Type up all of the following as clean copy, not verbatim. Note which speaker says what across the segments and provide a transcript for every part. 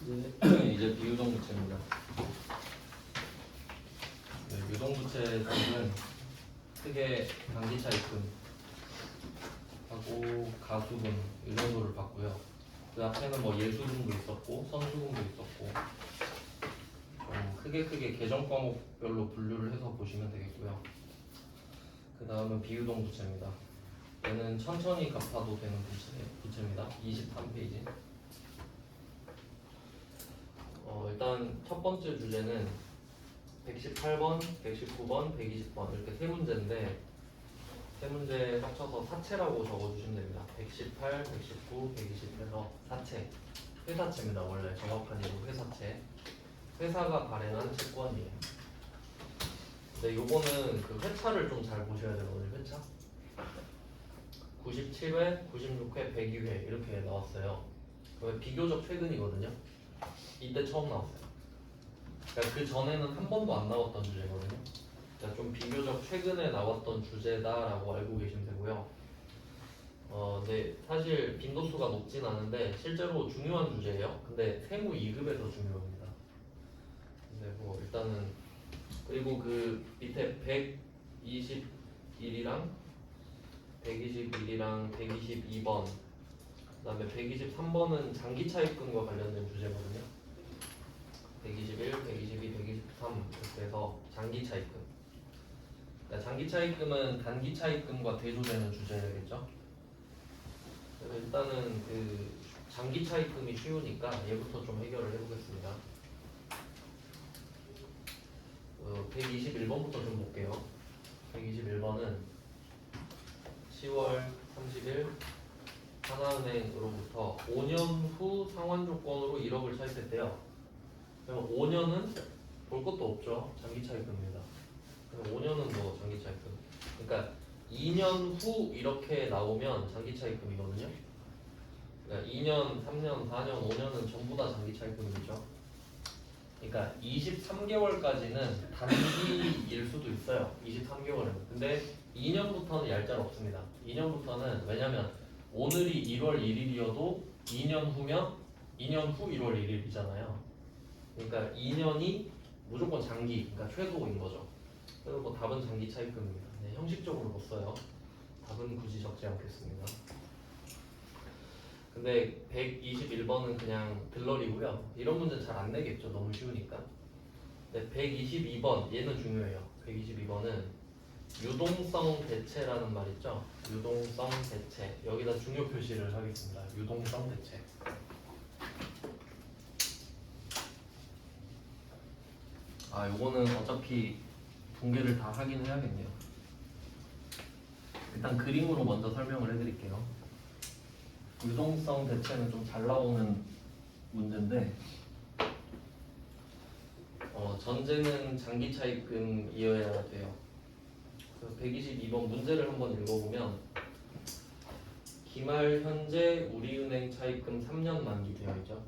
Speaker 1: 이제 비유동부채입니다. 네, 유동부채들은 크게 단기차입금 하고 가수금 이 정도를 봤고요. 그 앞에는 뭐 예수금도 있었고 선수금도 있었고 좀 크게 계정 과목별로 분류를 해서 보시면 되겠고요. 그 다음은 비유동부채입니다. 얘는 천천히 갚아도 되는 부채입니다. 23페이지. 일단 첫 번째 주제는 118번, 119번, 120번 이렇게 세 문제인데 세 문제 합쳐서 사채라고 적어주시면 됩니다. 118, 119, 120해서 사채, 회사채입니다. 원래 정확한 이름 회사채. 회사가 발행한 채권이에요. 근데 요거는 그 회차를 좀 잘 보셔야 되거든요. 회차 97회, 96회, 102회 이렇게 나왔어요. 그러면 비교적 최근이거든요. 이때 처음 나왔어요. 그러니까 그 전에는 한 번도 안 나왔던 주제거든요. 그러니까 좀 비교적 최근에 나왔던 주제다라고 알고 계시면 되고요. 네, 사실 빈도수가 높진 않은데 실제로 중요한 주제예요. 근데 세무 2급에서 중요합니다. 근데 뭐 일단은 그리고 그 밑에 121이랑 121이랑 122번 그다음에 123번은 장기차입금과 관련된 주제거든요. 121, 122, 123 이렇게 해서 장기차입금. 그러니까 장기차입금은 단기차입금과 대조되는 주제겠죠. 그래서 일단은 그 장기차입금이 쉬우니까 얘부터 좀 해결을 해보겠습니다. 121번부터 좀 볼게요. 121번은 10월 30일 하나은행으로부터 5년 후 상환 조건으로 1억을 차입했대요. 그러면 5년은 볼 것도 없죠. 장기차입금입니다. 그럼 5년은 뭐 장기차입금. 그러니까 2년 후 이렇게 나오면 장기차입금이거든요. 그러니까 2년, 3년, 4년, 5년은 전부 다 장기차입금이죠. 그러니까 23개월까지는 단기일 수도 있어요. 23개월은. 근데 2년부터는 얄짤 없습니다. 2년부터는 왜냐면 오늘이 1월 1일이어도 2년 후면 2년 후 1월 1일이잖아요. 그러니까 2년이 무조건 장기, 그러니까 최소인 거죠. 그래서 뭐 답은 장기 차입금입니다. 네, 형식적으로 못 써요. 답은 굳이 적지 않겠습니다. 근데 121번은 그냥 들러리고요. 이런 문제는 잘 안 내겠죠. 너무 쉬우니까. 근데 122번 얘는 중요해요. 122번은 유동성 대체라는 말 있죠. 유동성 대체. 여기다 중요 표시를 하겠습니다. 유동성 대체. 요거는 어차피 붕괴를 다 하긴 해야겠네요. 일단 그림으로 먼저 설명을 해드릴게요. 유동성 대체는 좀 잘 나오는 문제인데 전제는 장기 차입금이어야 돼요. 그래서 122번 문제를 한번 읽어보면 기말 현재 우리은행 차입금 3년 만기 되어 있죠.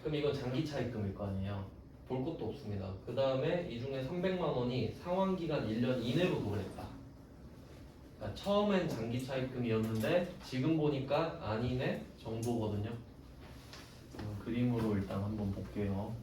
Speaker 1: 그럼 이건 장기 차입금일 거 아니에요. 볼 것도 없습니다. 그 다음에 이 중에 300만 원이 상환기간 1년 이내로 도래했다. 그러니까 처음엔 장기 차입금이었는데 지금 보니까 아니네 정도거든요. 그림으로 일단 한번 볼게요.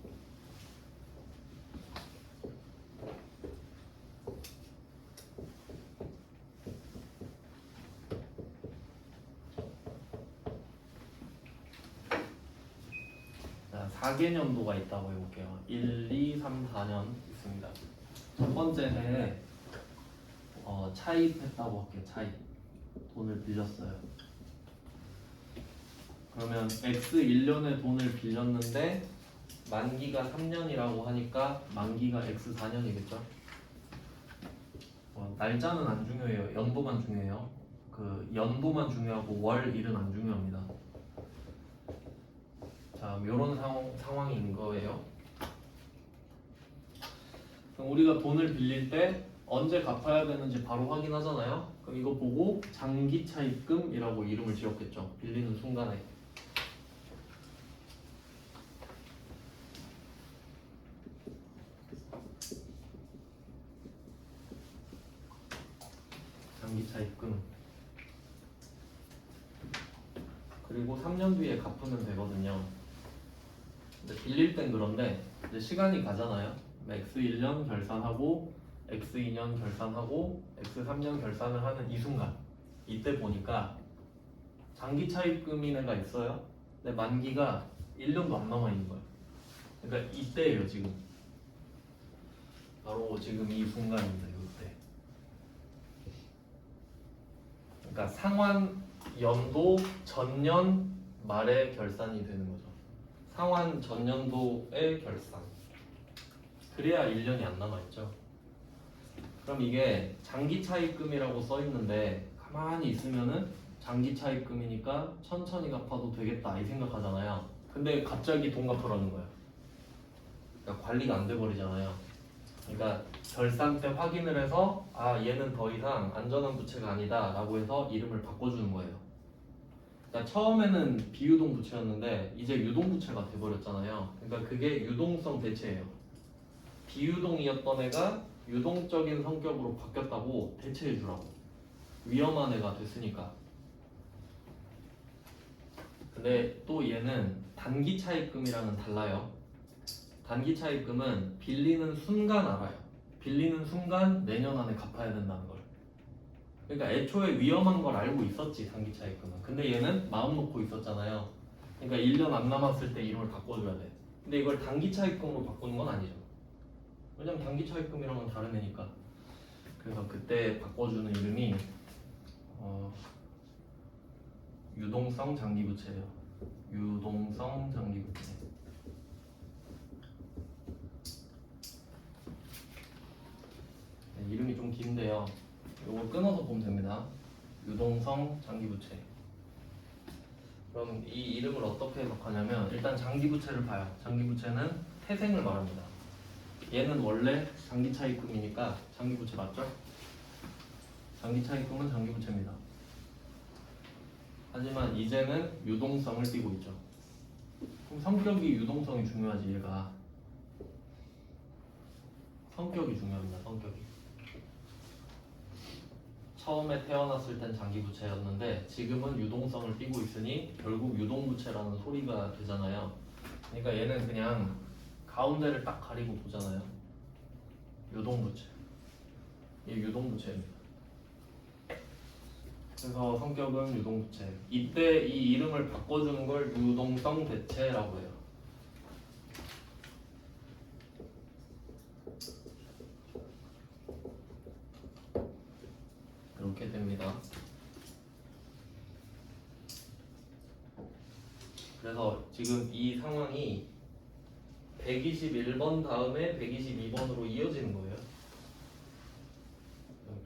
Speaker 1: 자, 4개년도가 있다고 해볼게요. 1, 2, 3, 4년 있습니다. 첫 번째 해에 차입했다고 할게요. 차입. 돈을 빌렸어요. 그러면 X 1년에 돈을 빌렸는데 만기가 3년이라고 하니까 만기가 X 4년이겠죠? 날짜는 안 중요해요. 연도만 중요해요. 그 연도만 중요하고 월, 일은 안 중요합니다. 자, 이런 상황인 거예요. 그럼 우리가 돈을 빌릴 때 언제 갚아야 되는지 바로 확인하잖아요. 그럼 이거 보고 장기 차입금이라고 이름을 지었겠죠. 빌리는 순간에. 장기 차입금. 그리고 3년 뒤에 갚으면 되거든요. 빌릴 땐 그런데 이제 시간이 가잖아요. x1년 결산하고 x2년 결산하고 x3년 결산을 하는 이 순간, 이때 보니까 장기 차입금인 애가 있어요. 근데 만기가 1년도 안 남아 있는 거예요. 그러니까 이때예요 지금. 바로 지금 이 순간입니다. 이때. 그러니까 상환 연도 전년 말에 결산이 되는 거죠. 상환 전년도의 결산. 그래야 1년이 안 남아있죠. 그럼 이게 장기 차입금이라고 써 있는데 가만히 있으면은 장기 차입금이니까 천천히 갚아도 되겠다 이 생각하잖아요. 근데 갑자기 돈 갚으라는 거예요. 그러니까 관리가 안 돼 버리잖아요. 그러니까 결산 때 확인을 해서 아 얘는 더 이상 안전한 부채가 아니다 라고 해서 이름을 바꿔주는 거예요. 그러니까 처음에는 비유동 부채였는데 이제 유동 부채가 돼버렸잖아요. 그러니까 그게 유동성 대체예요. 비유동이었던 애가 유동적인 성격으로 바뀌었다고 대체해주라고. 위험한 애가 됐으니까. 근데 또 얘는 단기 차입금이랑은 달라요. 단기 차입금은 빌리는 순간 알아요. 빌리는 순간 내년 안에 갚아야 된다는 걸. 그러니까 애초에 위험한 걸 알고 있었지 단기 차입금은. 근데 얘는 마음 놓고 있었잖아요. 그러니까 1년 안 남았을 때 이름을 바꿔줘야 돼. 근데 이걸 단기 차입금으로 바꾸는 건 아니죠. 왜냐면 단기 차입금이랑은 다른 애니까. 그래서 그때 바꿔주는 이름이 유동성 장기부채예요. 유동성 장기부채. 네, 이름이 좀 긴데요. 이거 끊어서 보면 됩니다. 유동성 장기부채. 그럼 이 이름을 어떻게 해석하냐면 일단 장기부채를 봐요. 장기부채는 태생을 말합니다. 얘는 원래 장기차입금이니까 장기부채 맞죠? 장기차입금은 장기부채입니다. 하지만 이제는 유동성을 띠고 있죠. 그럼 성격이 유동성이 중요하지 얘가. 성격이 중요합니다. 성격이. 처음에 태어났을 땐 장기부채였는데 지금은 유동성을 띠고 있으니 결국 유동부채라는 소리가 되잖아요. 그러니까 얘는 그냥 가운데를 딱 가리고 보잖아요. 유동부채. 이게 유동부채입니다. 그래서 성격은 유동부채. 이때 이 이름을 바꿔주는 걸 유동성 대체라고 해요. 이렇게 됩니다. 그래서 지금 이 상황이 121번 다음에 122번으로 이어지는 거예요.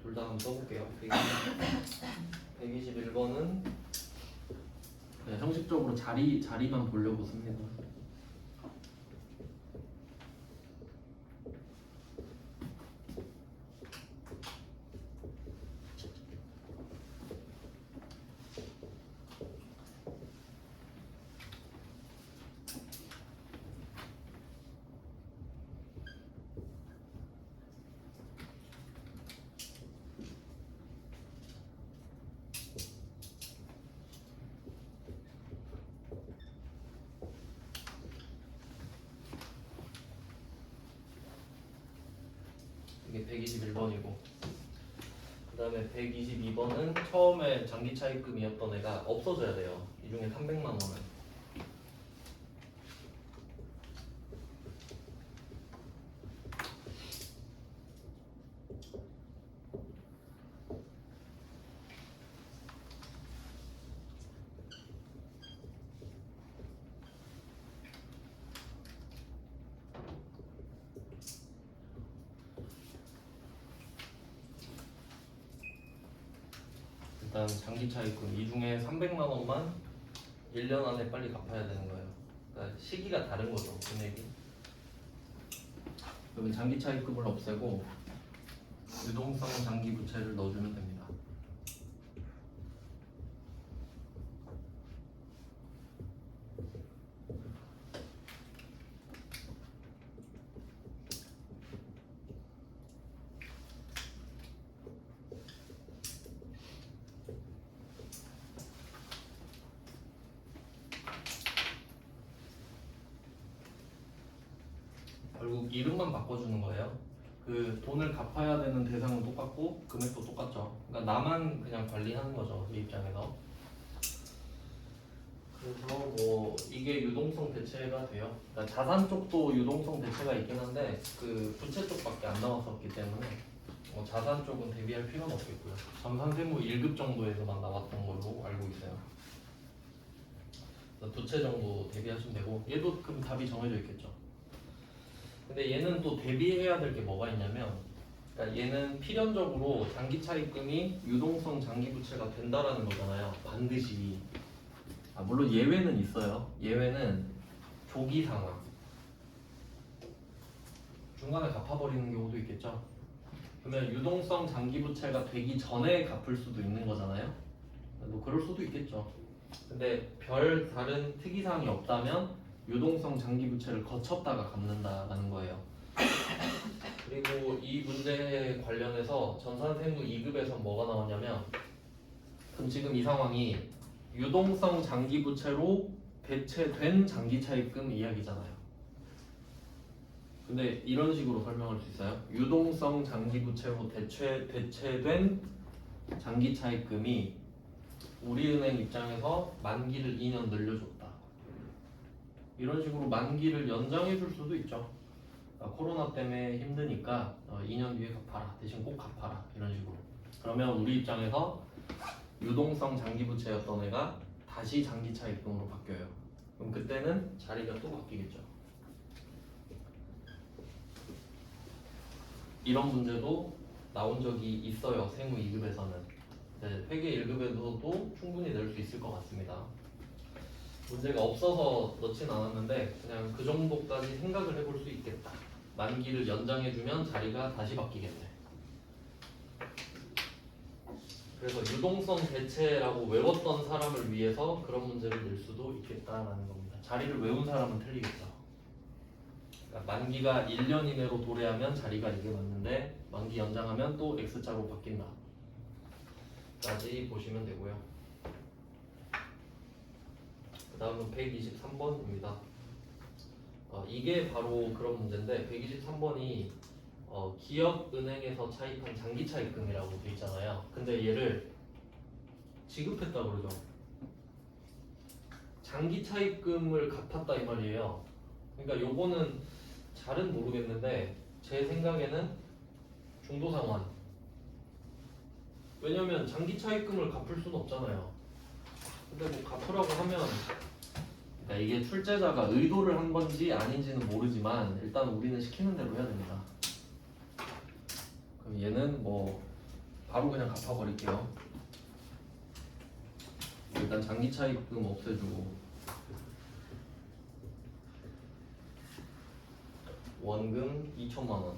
Speaker 1: 둘 다 한번 써볼게요. 121번은 그냥 형식적으로 자리만 보려고 씁니다. 이게 121번이고 그 다음에 122번은 처음에 장기차입금이었던 애가 없어져야 돼요. 이 중에 300만 원은. 일단 장기차입금 이 중에 300만 원만 1년 안에 빨리 갚아야 되는 거예요. 그러니까 시기가 다른 거죠, 금액이. 그러면 장기차입금을 없애고 유동성 장기부채를 넣어주면 됩니다. 결국 이름만 바꿔주는 거예요. 그 돈을 갚아야 되는 대상은 똑같고 금액도 똑같죠. 그러니까 나만 그냥 관리하는 거죠, 이 입장에서. 그래서 뭐 이게 유동성 대체가 돼요. 그러니까 자산 쪽도 유동성 대체가 있긴 한데 그 부채 쪽밖에 안 나왔었기 때문에 자산 쪽은 대비할 필요는 없겠고요. 정산세무 1급 정도에서만 나왔던 걸로 알고 있어요. 부채 정도 대비하시면 되고, 얘도 그럼 답이 정해져 있겠죠. 근데 얘는 또 대비해야 될 게 뭐가 있냐면, 그러니까 얘는 필연적으로 장기 차입금이 유동성 장기 부채가 된다라는 거잖아요. 반드시. 물론 예외는 있어요. 예외는 조기 상환. 중간에 갚아버리는 경우도 있겠죠. 그러면 유동성 장기 부채가 되기 전에 갚을 수도 있는 거잖아요. 뭐 그럴 수도 있겠죠. 근데 별 다른 특이사항이 없다면 유동성 장기 부채를 거쳤다가 갚는다라는 거예요. 그리고 이 문제에 관련해서 전산세무 2급에서 뭐가 나왔냐면, 그럼 지금 이 상황이 유동성 장기 부채로 대체된 장기 차입금 이야기잖아요. 근데 이런 식으로 설명할 수 있어요. 유동성 장기 부채로 대체된 장기 차입금이 우리은행 입장에서 만기를 2년 늘려줬다. 이런 식으로 만기를 연장해 줄 수도 있죠. 코로나 때문에 힘드니까 2년 뒤에 갚아라. 대신 꼭 갚아라. 이런 식으로. 그러면 우리 입장에서 유동성 장기 부채였던 애가 다시 장기 차입금으로 바뀌어요. 그럼 그때는 자리가 또 바뀌겠죠. 이런 문제도 나온 적이 있어요. 세무 2급에서는. 회계 1급에서도 충분히 낼 수 있을 것 같습니다. 문제가 없어서 넣진 않았는데 그냥 그 정도까지 생각을 해볼 수 있겠다. 만기를 연장해주면 자리가 다시 바뀌겠네. 그래서 유동성 대체라고 외웠던 사람을 위해서 그런 문제를 낼 수도 있겠다라는 겁니다. 자리를 외운 사람은 틀리겠죠. 그러니까 만기가 1년 이내로 도래하면 자리가 이게 맞는데 만기 연장하면 또 X자로 바뀐다. 까지 보시면 되고요. 그 다음은 123번입니다. 이게 바로 그런 문제인데 123번이 기업은행에서 차입한 장기차입금이라고 돼 있잖아요. 근데 얘를 지급했다 그러죠. 장기차입금을 갚았다 이 말이에요. 그러니까 요거는 잘은 모르겠는데 제 생각에는 중도상환. 왜냐면 장기차입금을 갚을 수는 없잖아요. 근데 뭐 갚으라고 하면, 그러니까 이게 출제자가 의도를 한 건지 아닌지는 모르지만 일단 우리는 시키는 대로 해야 됩니다. 그럼 얘는 뭐 바로 그냥 갚아버릴게요. 일단 장기 차입금 없애주고 원금 2천만 원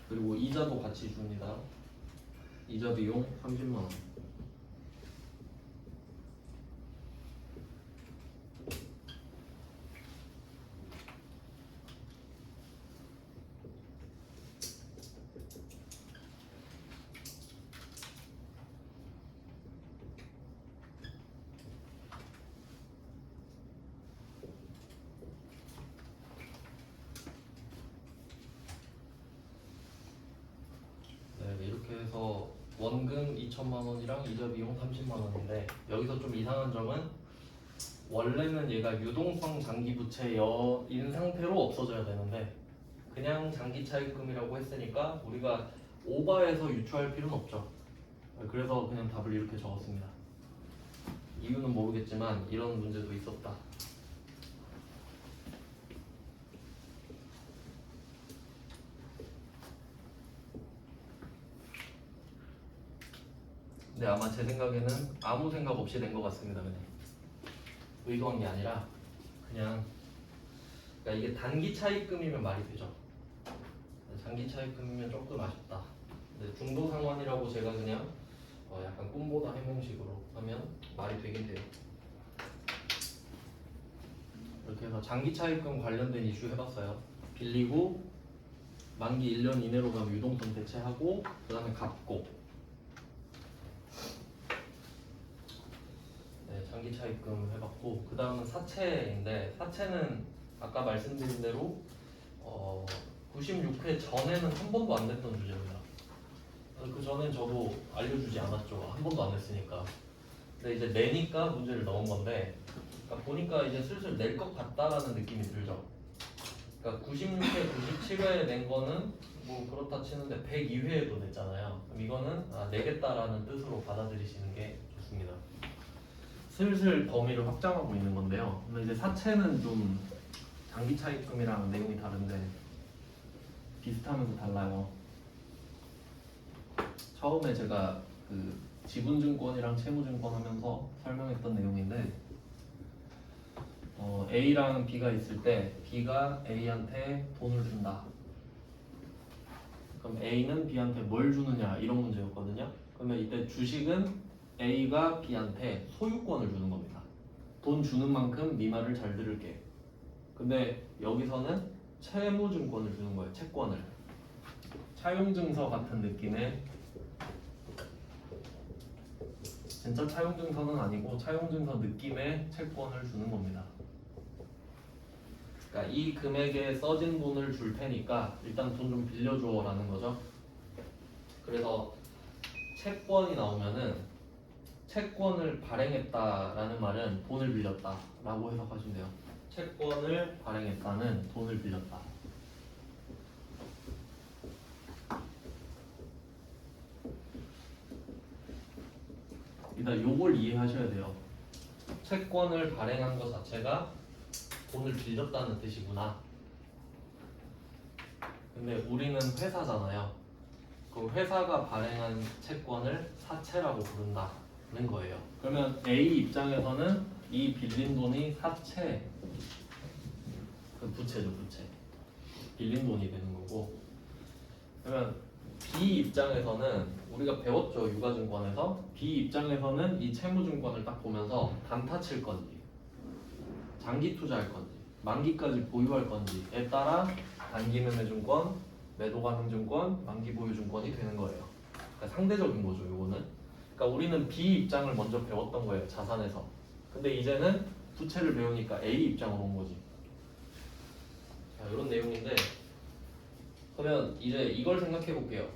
Speaker 1: 그리고 이자도 같이 줍니다. 이자 비용 30만 원. 이렇게 해서 원금 2천만 원이랑 이자 비용 30만 원인데 여기서 좀 이상한 점은 원래는 얘가 유동성 장기 부채인 상태로 없어져야 되는데 그냥 장기 차입금이라고 했으니까 우리가 오버해서 유추할 필요는 없죠. 그래서 그냥 답을 이렇게 적었습니다. 이유는 모르겠지만 이런 문제도 있었다. 근데 아마 제 생각에는 아무 생각 없이 낸 것 같습니다. 그냥 의도한 게 아니라 그냥, 그러니까 이게 단기 차입금이면 말이 되죠. 장기 차입금이면 조금 아쉽다. 근데 중도 상환이라고 제가 그냥 약간 꿈보다 해몽식으로 하면 말이 되긴 돼요. 이렇게 해서 장기 차입금 관련된 이슈 해봤어요. 빌리고 만기 1년 이내로 가면 유동성 대체하고 그 다음에 갚고. 장기 차입금 해봤고 그 다음은 사채인데 사채는 아까 말씀드린 대로 96회 전에는 한 번도 안 냈던 주제입니다. 그 전엔 저도 알려주지 않았죠. 한 번도 안 냈으니까. 근데 이제 내니까 문제를 넣은 건데, 그러니까 보니까 이제 슬슬 낼 것 같다라는 느낌이 들죠. 그러니까 96회, 97회에 낸 거는 뭐 그렇다 치는데 102회에도 냈잖아요. 그럼 이거는 내겠다라는 뜻으로 받아들이시는 게 좋습니다. 슬슬 범위를 확장하고 있는 건데요. 근데 이제 사채는 좀 장기 차입금이랑 내용이 다른데 비슷하면서 달라요. 처음에 제가 그 지분증권이랑 채무증권 하면서 설명했던 내용인데 A랑 B가 있을 때 B가 A한테 돈을 준다. 그럼 A는 B한테 뭘 주느냐 이런 문제였거든요. 그러면 이때 주식은 A가 B한테 소유권을 주는 겁니다. 돈 주는 만큼 네 말을 잘 들을게. 근데 여기서는 채무증권을 주는 거예요. 채권을. 차용증서 같은 느낌의, 진짜 차용증서는 아니고 차용증서 느낌의 채권을 주는 겁니다. 그러니까 이 금액에 써진 돈을 줄 테니까 일단 돈 좀 빌려줘 라는 거죠. 그래서 채권이 나오면은 채권을 발행했다라는 말은 돈을 빌렸다 라고 해석하시면 돼요. 채권을 발행했다는 돈을 빌렸다. 일단 요걸 이해하셔야 돼요. 채권을 발행한 것 자체가 돈을 빌렸다는 뜻이구나. 근데 우리는 회사잖아요. 그 회사가 발행한 채권을 사채라고 부른다는 거예요. 그러면 A 입장에서는 이 빌린 돈이 사채, 그 부채죠, 부채. 빌린 돈이 되는 거고. 그러면 B 입장에서는 우리가 배웠죠, 유가증권에서. B 입장에서는 이 채무증권을 딱 보면서 단타 칠 건지, 장기 투자할 건지, 만기까지 보유할 건지에 따라 단기 매매증권, 매도 가능증권, 만기 보유증권이 되는 거예요. 그러니까 상대적인 거죠, 요거는. 그러니까 우리는 B 입장을 먼저 배웠던 거예요, 자산에서. 근데 이제는 부채를 배우니까 A 입장으로 온 거지. 자, 이런 내용인데, 그러면 이제 이걸 생각해 볼게요.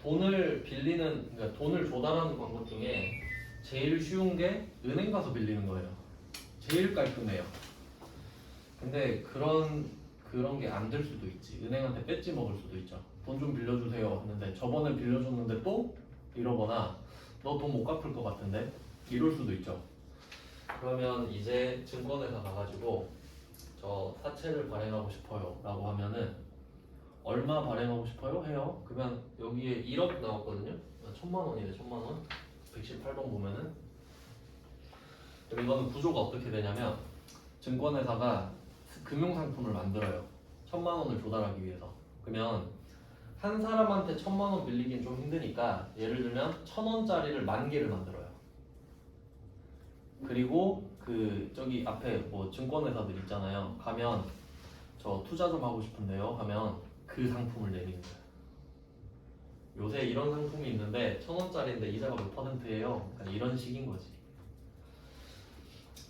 Speaker 1: 돈을 빌리는, 그러니까 돈을 조달하는 방법 중에 제일 쉬운 게 은행 가서 빌리는 거예요. 제일 깔끔해요. 근데 그런 게 안 될 수도 있지. 은행한테 뺏지 먹을 수도 있죠. 돈 좀 빌려주세요 했는데 저번에 빌려줬는데 또 이러거나 너 돈 못 갚을 것 같은데 이럴 수도 있죠. 그러면 이제 증권회사 가가지고 저 사채를 발행하고 싶어요 라고 하면은 얼마 발행하고 싶어요? 해요. 그러면 여기에 1억 나왔거든요. 1000만 원이네. 1000만 원. 118번 보면은. 그럼 이거는 구조가 어떻게 되냐면 증권회사가 금융상품을 만들어요. 1000만 원을 조달하기 위해서. 그러면 한 사람한테 1000만 원 빌리긴 좀 힘드니까 예를 들면 1000원짜리를 10,000개를 만들어요. 그리고 그 저기 앞에 뭐 증권회사들 있잖아요. 가면 저 투자 좀 하고 싶은데요 하면 그 상품을 내리는 거예요. 요새 이런 상품이 있는데 1000원짜리인데 이자가 몇 %예요? 그러니까 이런 식인 거지.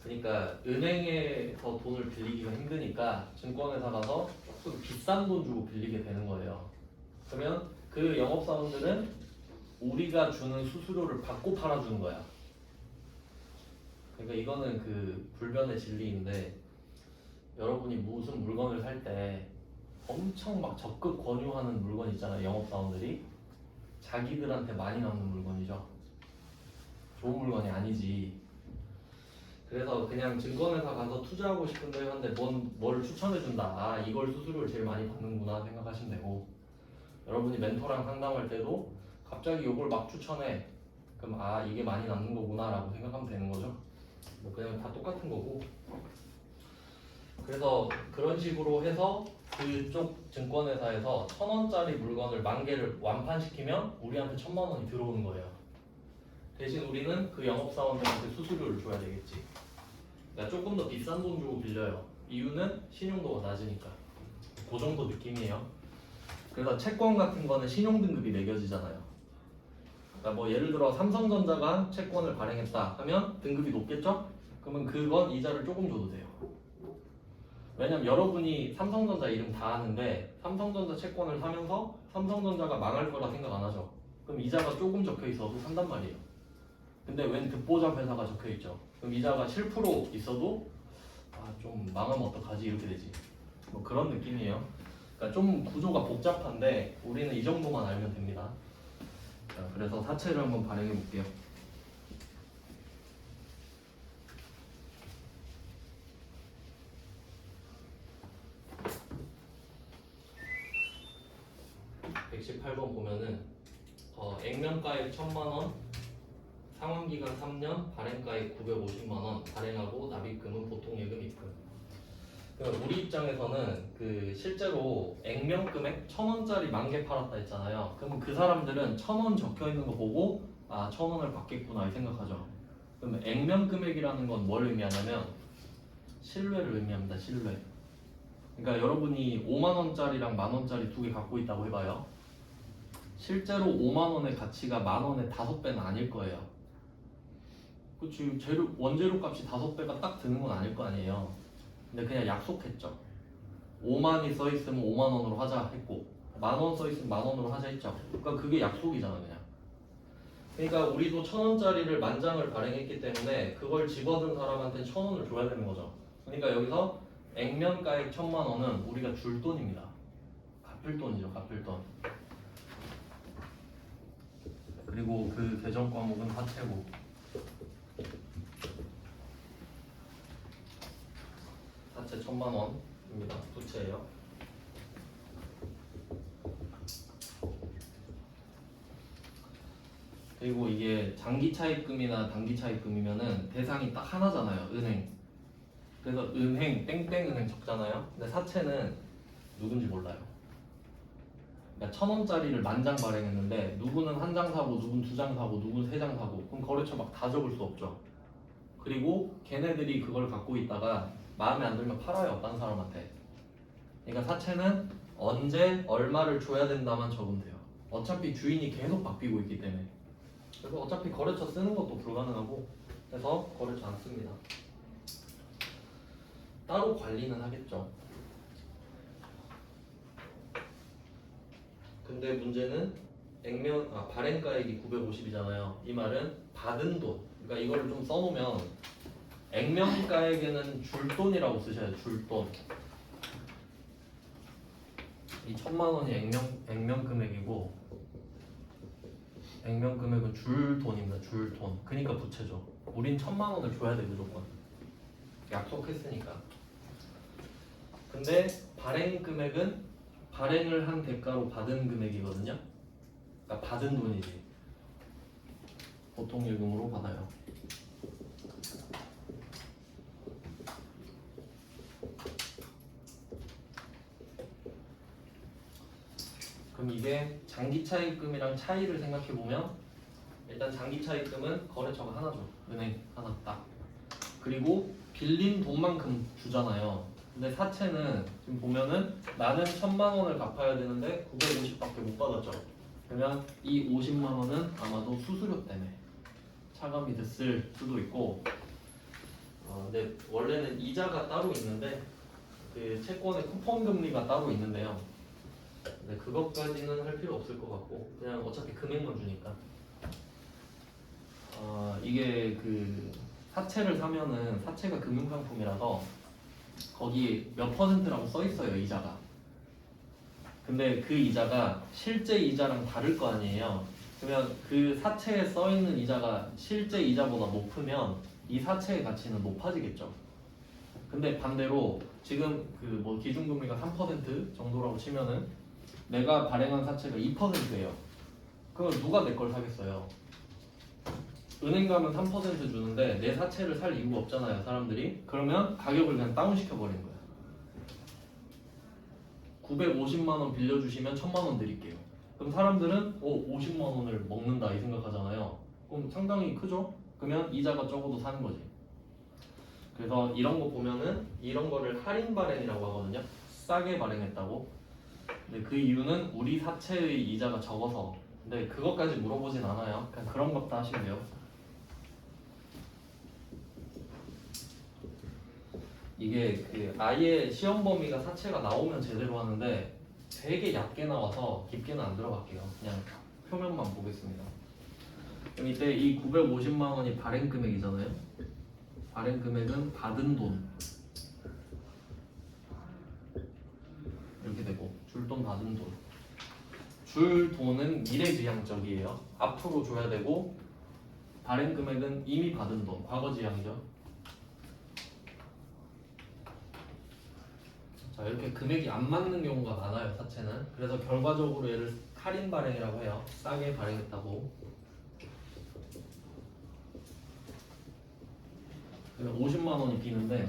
Speaker 1: 그러니까 은행에서 돈을 빌리기가 힘드니까 증권회사 가서 조금 비싼 돈 주고 빌리게 되는 거예요. 그러면 그 영업사원들은 우리가 주는 수수료를 받고 팔아주는 거야. 그러니까 이거는 그 불변의 진리인데 여러분이 무슨 물건을 살 때 엄청 막 적극 권유하는 물건 있잖아요. 영업사원들이 자기들한테 많이 남는 물건이죠. 좋은 물건이 아니지. 그래서 그냥 증권회사 가서 투자하고 싶은데 하는데 뭘 추천해준다. 아 이걸 수수료를 제일 많이 받는구나 생각하시면 되고, 여러분이 멘토랑 상담할 때도 갑자기 이걸 막 추천해. 그럼 아 이게 많이 남는 거구나 라고 생각하면 되는 거죠. 뭐 그냥 다 똑같은 거고. 그래서 그런 식으로 해서 그쪽 증권회사에서 1000원짜리 물건을 10,000개를 완판시키면 우리한테 1000만 원이 들어오는 거예요. 대신 우리는 그 영업사원들한테 수수료를 줘야 되겠지. 그러니까 조금 더 비싼 돈 주고 빌려요. 이유는 신용도가 낮으니까. 그 정도 느낌이에요. 그래서 채권 같은 거는 신용등급이 매겨지잖아요. 그러니까 뭐 예를 들어 삼성전자가 채권을 발행했다 하면 등급이 높겠죠? 그러면 그건 이자를 조금 줘도 돼요. 왜냐면 여러분이 삼성전자 이름 다 아는데 삼성전자 채권을 사면서 삼성전자가 망할 거라 생각 안 하죠. 그럼 이자가 조금 적혀 있어도 산단 말이에요. 근데 웬 듣보잡 회사가 적혀 있죠. 그럼 이자가 7% 있어도 좀 망하면 어떡하지 이렇게 되지. 뭐 그런 느낌이에요. 그러니까 좀 구조가 복잡한데 우리는 이 정도만 알면 됩니다. 자, 그래서 사채를 한번 발행해 볼게요. (118번) 보면은 액면가액 1,000만원, 상환기간 3년, 발행가액 950만원, 발행하고 납입금은 보통예금 입금. 그러니까 우리 입장에서는 그 실제로 액면금액 1,000원짜리 10,000개 팔았다 했잖아요. 그럼 그 사람들은 1,000원 적혀 있는 거 보고 1,000원을 받겠구나 이 생각하죠. 그럼 액면금액이라는 건 뭘 의미하냐면 신뢰를 의미합니다. 신뢰. 그러니까 여러분이 5만원짜리랑 만원짜리 두 개 갖고 있다고 해봐요. 실제로 5만원의 가치가 만원의 5배는 아닐 거예요. 그치, 원재료 값이 5배가 딱 드는 건 아닐 거 아니에요. 근데 그냥 약속했죠. 5만이 써있으면 5만원으로 하자 했고 만원 써있으면 만원으로 하자 했죠. 그러니까 그게 약속이잖아 그냥. 그러니까 우리도 1,000원짜리를 10,000장을 발행했기 때문에 그걸 집어든 사람한테 1,000원을 줘야 되는 거죠. 그러니까 여기서 액면가액 1,000만원은 우리가 줄 돈입니다. 갚을 돈이죠. 갚을 돈. 그리고 그 계정 과목은 사채고 사채 1,000만원입니다. 부채예요. 그리고 이게 장기 차입금이나 단기 차입금이면은 대상이 딱 하나잖아요. 은행. 그래서 은행 땡땡은행 적잖아요. 근데 사채는 누군지 몰라요. 그러니까 1,000원짜리를 10,000장 발행했는데 누구는 한 장 사고 누구는 2장 사고 누구는 3장 사고 그럼 거래처 막 다 적을 수 없죠. 그리고 걔네들이 그걸 갖고 있다가 마음에 안 들면 팔아요. 딴 사람한테. 그러니까 사채는 언제 얼마를 줘야 된다만 적으면 돼요. 어차피 주인이 계속 바뀌고 있기 때문에. 그래서 어차피 거래처 쓰는 것도 불가능하고 그래서 거래처 안 씁니다. 따로 관리는 하겠죠. 근데 문제는 발행가액이 950이잖아요. 이 말은 받은 돈. 그러니까 이거를 좀 써놓으면 액면가액에는 줄 돈이라고 쓰셔야 돼요. 줄 돈. 이 1,000만원이 액면 금액이고 액면 금액은 줄 돈입니다. 줄 돈. 그러니까 부채죠. 우린 1,000만원을 줘야 돼 무조건. 약속했으니까. 근데 발행 금액은 발행을 한 대가로 받은 금액이거든요. 그러니까 받은 돈이지. 보통 예금으로 받아요. 그럼 이게 장기 차입금이랑 차이를 생각해 보면 일단 장기 차입금은 거래처가 하나죠. 은행 하나 딱. 그리고 빌린 돈만큼 주잖아요. 근데 사채는 지금 보면은 나는 1,000만원을 갚아야 되는데 950밖에 못 받았죠. 그러면 이 50만원은 아마도 수수료 때문에 차감이 됐을 수도 있고 근데 원래는 이자가 따로 있는데 그 채권의 쿠폰 금리가 따로 있는데요. 근데 그것까지는 할 필요 없을 것 같고 그냥 어차피 금액만 주니까 이게 그 사채를 사면은 사채가 금융상품이라서 거기 몇 %라고 써 있어요 이자가. 근데 그 이자가 실제 이자랑 다를 거 아니에요. 그러면 그 사채에 써 있는 이자가 실제 이자보다 높으면 이 사채의 가치는 높아지겠죠. 근데 반대로 지금 그 뭐 기준금리가 3% 정도라고 치면은 내가 발행한 사채가 2%예요. 그럼 누가 내 걸 사겠어요? 은행 가면 3% 주는데 내 사채를 살 이유가 없잖아요 사람들이. 그러면 가격을 그냥 다운시켜 버리는 거야. 950만원 빌려주시면 1,000만원 드릴게요. 그럼 사람들은 50만원을 먹는다 이 생각하잖아요. 그럼 상당히 크죠? 그러면 이자가 적어도 사는 거지. 그래서 이런 거 보면은 이런 거를 할인 발행이라고 하거든요. 싸게 발행했다고. 근데 그 이유는 우리 사채의 이자가 적어서. 근데 그것까지 물어보진 않아요. 그냥 그런 것도 하시면 돼요. 이게 그 아예 시험 범위가 사채가 나오면 제대로 하는데 되게 얕게 나와서 깊게는 안 들어갈게요. 그냥 표면만 보겠습니다. 그럼 이때 이 950만 원이 발행 금액이잖아요. 발행 금액은 받은 돈 이렇게 되고 줄 돈 받은 돈. 줄 돈은 미래지향적이에요. 앞으로 줘야 되고 발행 금액은 이미 받은 돈 과거지향이죠. 자 이렇게 금액이 안 맞는 경우가 많아요 사채는. 그래서 결과적으로 얘를 할인 발행이라고 해요. 싸게 발행했다고. 그러면 50만 원이 비는데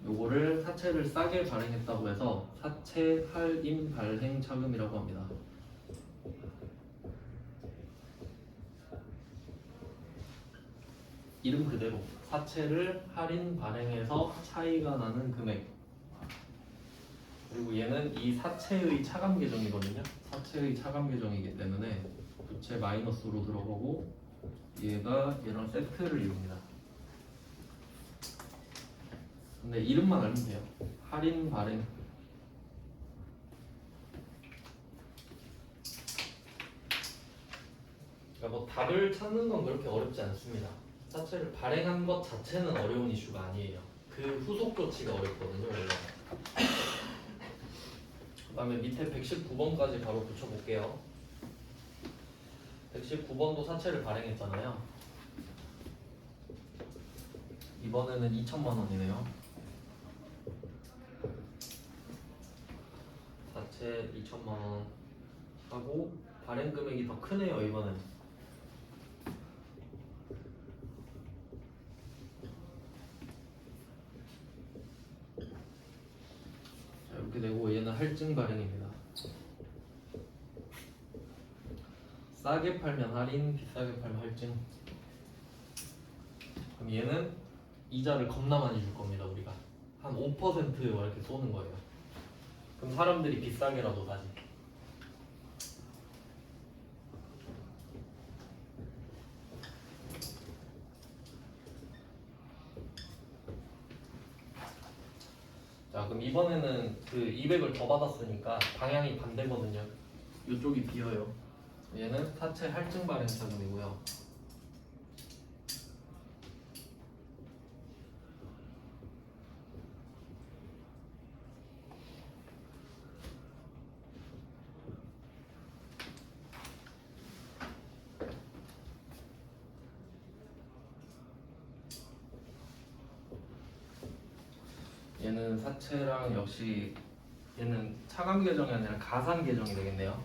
Speaker 1: 요거를 사채를 싸게 발행했다고 해서 사채 할인 발행 차금이라고 합니다. 이름 그대로 사채를 할인 발행해서 차이가 나는 금액. 그리고 얘는 이 사채의 차감 계정이거든요. 사채의 차감 계정이기 때문에 부채 마이너스로 들어가고 얘가 얘랑 세트를 이룹니다. 근데 이름만 알면 돼요. 할인 발행. 그러니까 뭐 답을 찾는 건 그렇게 어렵지 않습니다. 사채를 발행한 것 자체는 어려운 이슈가 아니에요. 그 후속 조치가 어렵거든요, 원래. 그 다음에 밑에 119번까지 바로 붙여볼게요. 119번도 사채를 발행했잖아요. 이번에는 2천만 원이네요. 사채 2천만 원 하고 발행 금액이 더 크네요, 이번엔. 이렇게 되고 얘는 할증 발행입니다. 싸게 팔면 할인, 비싸게 팔면 할증. 그럼 얘는 이자를 겁나 많이 줄 겁니다. 우리가 한 5% 이렇게 쏘는 거예요. 그럼 사람들이 비싸게라도 사지. 자 그럼 이번에는 그 200을 더 받았으니까 방향이 반대거든요. 이쪽이 비어요. 얘는 사채 할증 발행 차금이고요. 얘는 사채랑 역시 얘는 차감 계정이 아니라 가산 계정이 되겠네요.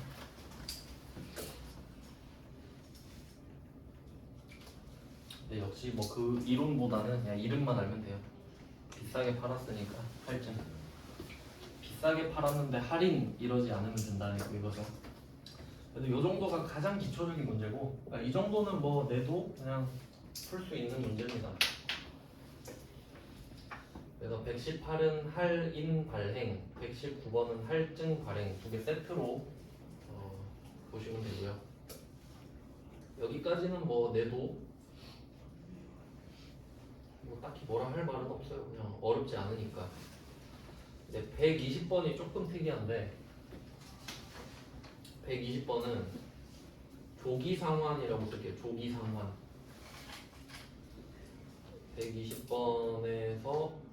Speaker 1: 근데 역시 뭐 그 이론보다는 그냥 이름만 알면 돼요. 비싸게 팔았으니까 할증. 비싸게 팔았는데 할인 이러지 않으면 된다는 이거죠. 그래도 이 정도가 가장 기초적인 문제고, 그러니까 이 정도는 뭐 내도 그냥 풀 수 있는 문제입니다. 그래서 118은 할인 발행, 119번은 할증 발행 두 개 세트로 보시면 되고요. 여기까지는 뭐 내도 뭐 딱히 뭐라 할 말은 없어요. 그냥 어렵지 않으니까. 근데 120번이 조금 특이한데 120번은 조기상환이라고 쓸게요. 조기상환. 120번에서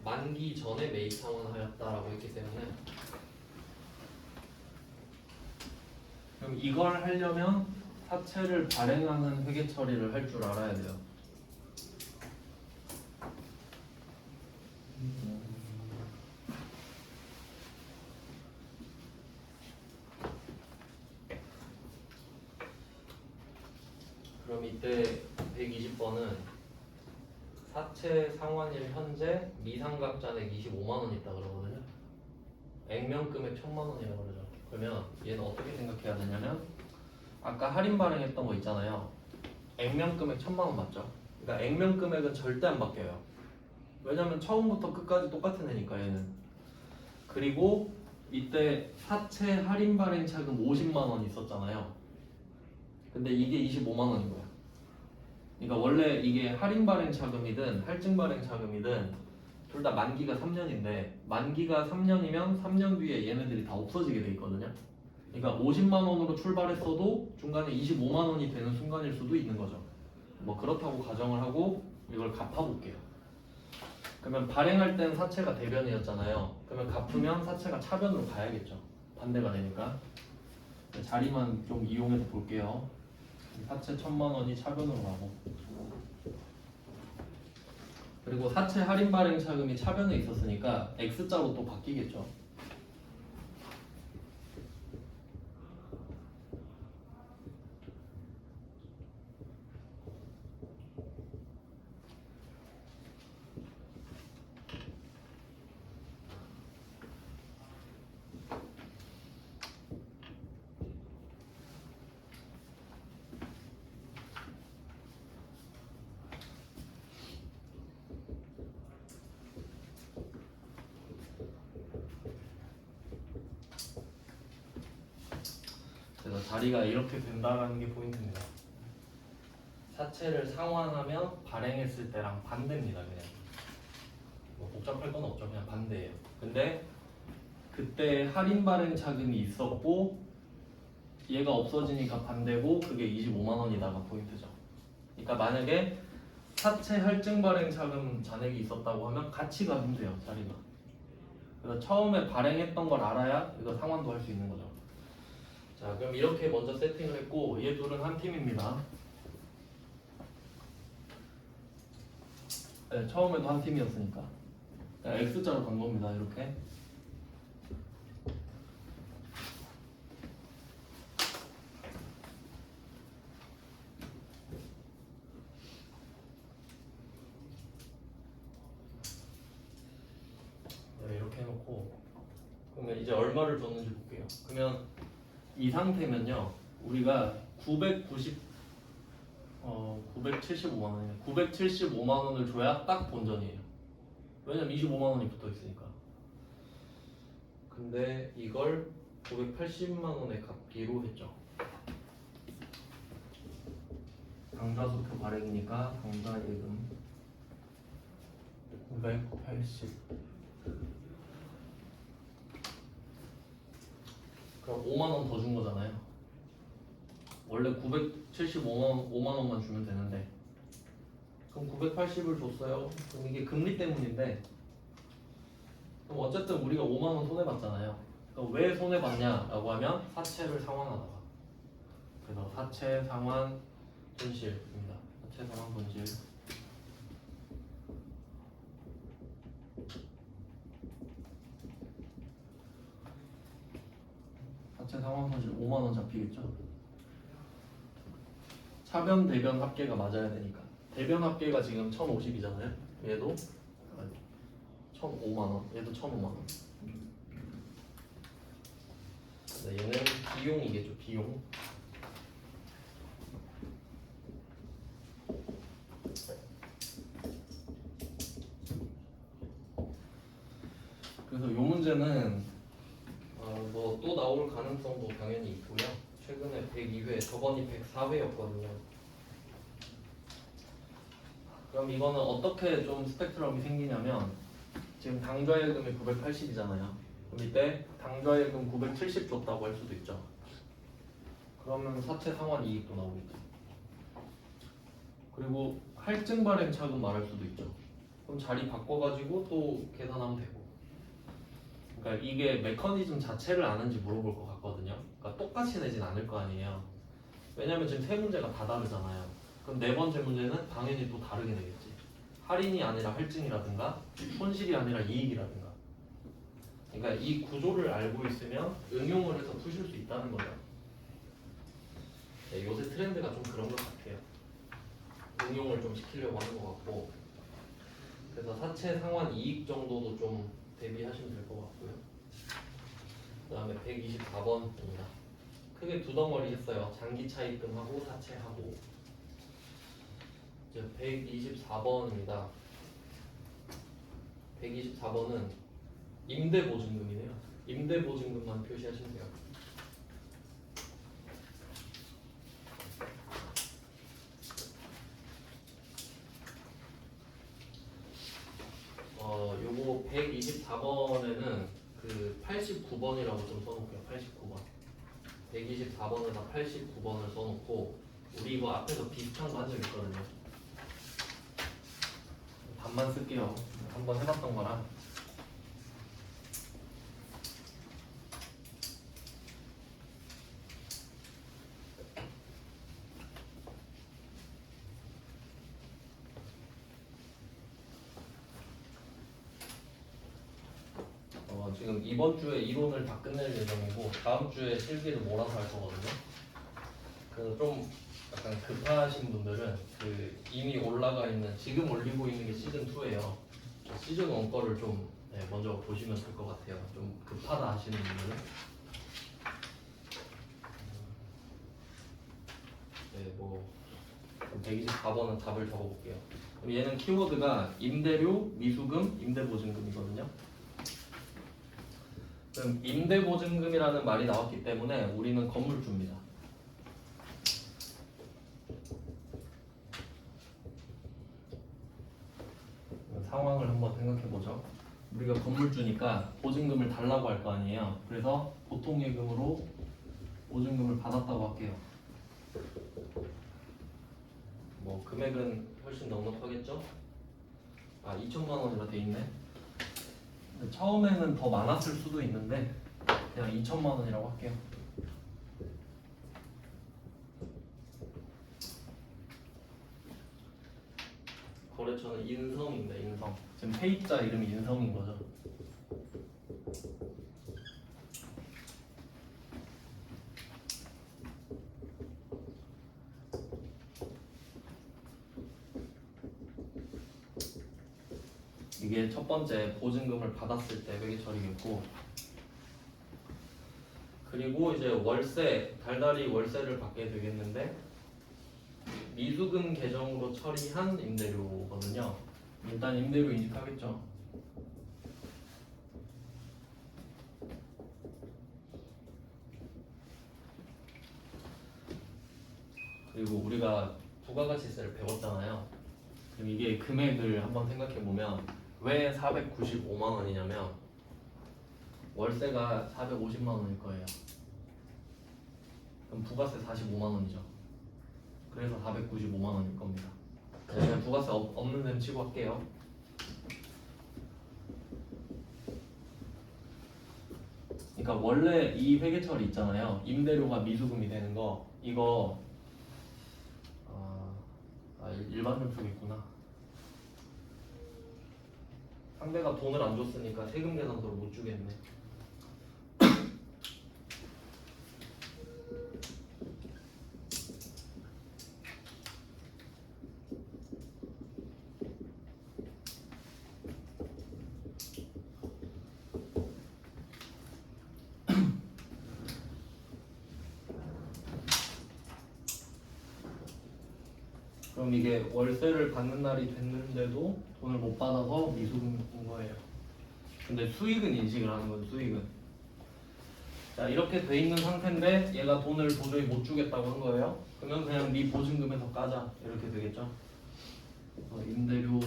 Speaker 1: 만기 전에 매입 상환하였다라고 했기 때문에 그럼 이걸 하려면 사채를 발행하는 회계 처리를 할 줄 알아야 돼요. 그럼 이때 120번은 사채 상환일 현재 미상각 잔액 25만 원 있다 그러거든요. 액면금액 1,000만 원이라고 그러죠. 그러면 얘는 어떻게 생각해야 되냐면 아까 할인 발행했던 거 있잖아요. 액면금액 1,000만 원 맞죠? 그러니까 액면금액은 절대 안 바뀌어요. 왜냐면 처음부터 끝까지 똑같은 애니까 얘는. 그리고 이때 사채 할인 발행 차금 50만 원 있었잖아요. 근데 이게 25만 원인 거야. 그러니까 원래 이게 할인 발행 차금이든 할증 발행 차금이든 둘 다 만기가 3년인데 만기가 3년이면 3년 뒤에 얘네들이 다 없어지게 돼 있거든요. 그러니까 50만 원으로 출발했어도 중간에 25만 원이 되는 순간일 수도 있는 거죠. 뭐 그렇다고 가정을 하고 이걸 갚아볼게요. 그러면 발행할 때는 사채가 대변이었잖아요. 그러면 갚으면 사채가 차변으로 가야겠죠. 반대가 되니까. 자리만 좀 이용해서 볼게요. 사채 1,000만 원이 차변으로 가고, 그리고 사채 할인 발행 차금이 차변에 있었으니까 X자로 또 바뀌겠죠. 그래서 자리가 이렇게 된다는 게 포인트입니다. 사채를 상환하면 발행했을 때랑 반대입니다. 그냥 뭐 복잡할 건 없죠. 그냥 반대예요. 근데 그때 할인 발행 차금이 있었고 얘가 없어지니까 반대고, 그게 25만 원이다가 포인트죠. 그러니까 만약에 사채 할증 발행 차금 잔액이 있었다고 하면 같이 가면 돼요. 자리가. 그래서 처음에 발행했던 걸 알아야 이거 상환도 할 수 있는 거죠. 자, 그럼 이렇게 먼저 세팅을 했고, 얘 둘은 한 팀입니다. 네, 처음에도 한 팀이었으니까 X자로 간 겁니다. 이렇게. 네, 이렇게 해놓고, 그러면 이제 얼마를 줬는지 볼게요. 그러면 이 상태면요, 우리가 975만 원이네. 975만 원을 줘야 딱 본전이에요. 왜냐면 25만 원이 붙어 있으니까. 근데 이걸 980만 원에 갚기로 했죠. 당좌수표 발행이니까 당좌예금 980. 그럼 5만 원 더 준 거잖아요. 원래 5만 원만 주면 되는데, 그럼 980을 줬어요. 그럼 이게 금리 때문인데, 그럼 어쨌든 우리가 5만 원 손해 봤잖아요. 그럼 왜 손해 봤냐라고 하면 사채를 상환하다가. 그래서 사채 상환 손실입니다. 사채 상환 손실. 사채 상환 손실 5만 원 잡히겠죠. 차변 대변 합계가 맞아야 되니까. 대변 합계가 지금 1,050이잖아요. 얘도 1,005만 원, 얘도 1,005만 원. 네, 얘는 비용이겠죠. 비용. 그래서 이 문제는 뭐 또 나올 가능성도 당연히 있고요. 최근에 102회, 저번이 104회였거든요. 그럼 이거는 어떻게 좀 스펙트럼이 생기냐면, 지금 당좌예금이 980이잖아요. 그럼 이때 당좌예금 970 줬다고 할 수도 있죠. 그러면 사채 상환 이익도 나오겠죠. 그리고 할증 발행 차금 말할 수도 있죠. 그럼 자리 바꿔가지고 또 계산하면 되고. 그러니까 이게 메커니즘 자체를 아는지 물어볼 것 같거든요. 그러니까 똑같이 내진 않을 거 아니에요. 왜냐면 지금 세 문제가 다 다르잖아요. 그럼 네 번째 문제는 당연히 또 다르게 내겠지. 할인이 아니라 할증이라든가 손실이 아니라 이익이라든가. 그러니까 이 구조를 알고 있으면 응용을 해서 푸실 수 있다는 거죠. 네, 요새 트렌드가 좀 그런 것 같아요. 응용을 좀 시키려고 하는 것 같고. 그래서 사채 상환 이익 정도도 좀 대비하시면 될 것 같고요. 그 다음에 124번입니다. 크게 두 덩어리 했어요. 장기 차입금하고 사채하고. 이제 124번입니다. 124번은 임대보증금이네요. 임대보증금만 표시하시면 돼요. 124번에는 그 89번이라고 좀 써놓을게요. 89번. 124번에다 89번을 써놓고 우리 이거 앞에서 비슷한 거 한 적 있거든요. 답만 쓸게요. 한번 해봤던 거랑. 지금 이번 주에 이론을 다 끝낼 예정이고 다음 주에 실기를 몰아서 할 거거든요. 그래서 좀 약간 급하신 분들은 그 이미 올라가 있는 지금 올리고 있는 게 시즌 2예요. 시즌 1 거를 좀 먼저 보시면 될 것 같아요. 좀 급하다 하시는 분들은. 네, 뭐 124번은 답을 적어볼게요. 그럼 얘는 키워드가 임대료, 미수금, 임대보증금이거든요. 그럼 임대보증금이라는 말이 나왔기 때문에 우리는 건물주입니다. 상황을 한번 생각해보죠. 우리가 건물주니까 보증금을 달라고 할 거 아니에요. 그래서 보통예금으로 보증금을 받았다고 할게요. 뭐 금액은 훨씬 넉넉하겠죠? 2천만 원이라 돼 있네. 처음에는 더 많았을 수도 있는데 그냥 2천만 원이라고 할게요. 거래처는 인성입니다. 인성. 지금 세입자 이름이 인성인 거죠. 이게 첫 번째 보증금을 받았을 때 회계처리겠고, 그리고 이제 월세, 달달이 월세를 받게 되겠는데 미수금 계정으로 처리한 임대료거든요. 일단 임대료 인식하겠죠. 그리고 우리가 부가가치세를 배웠잖아요. 그럼 이게 금액을 한번 생각해 보면 왜 495만 원이냐면 월세가 450만 원일 거예요. 그럼 부가세 45만 원이죠. 그래서 495만 원일 겁니다. 그냥 부가세 없는 셈 치고 할게요. 그러니까 원래 이 회계처리 있잖아요. 임대료가 미수금이 되는 거 이거 일반적 쪽이구나. 상대가 돈을 안 줬으니까 세금 계산서를 못 주겠네. 그럼 이게 월세를 받는 날이 됐는데도 돈을 못 받아서 미수금이 온 거예요. 근데 수익은 인식을 하는 거예요. 수익은. 자, 이렇게 돼 있는 상태인데 얘가 돈을 도저히 못 주겠다고 한 거예요. 그러면 그냥 네 보증금에서 까자 이렇게 되겠죠. 임대료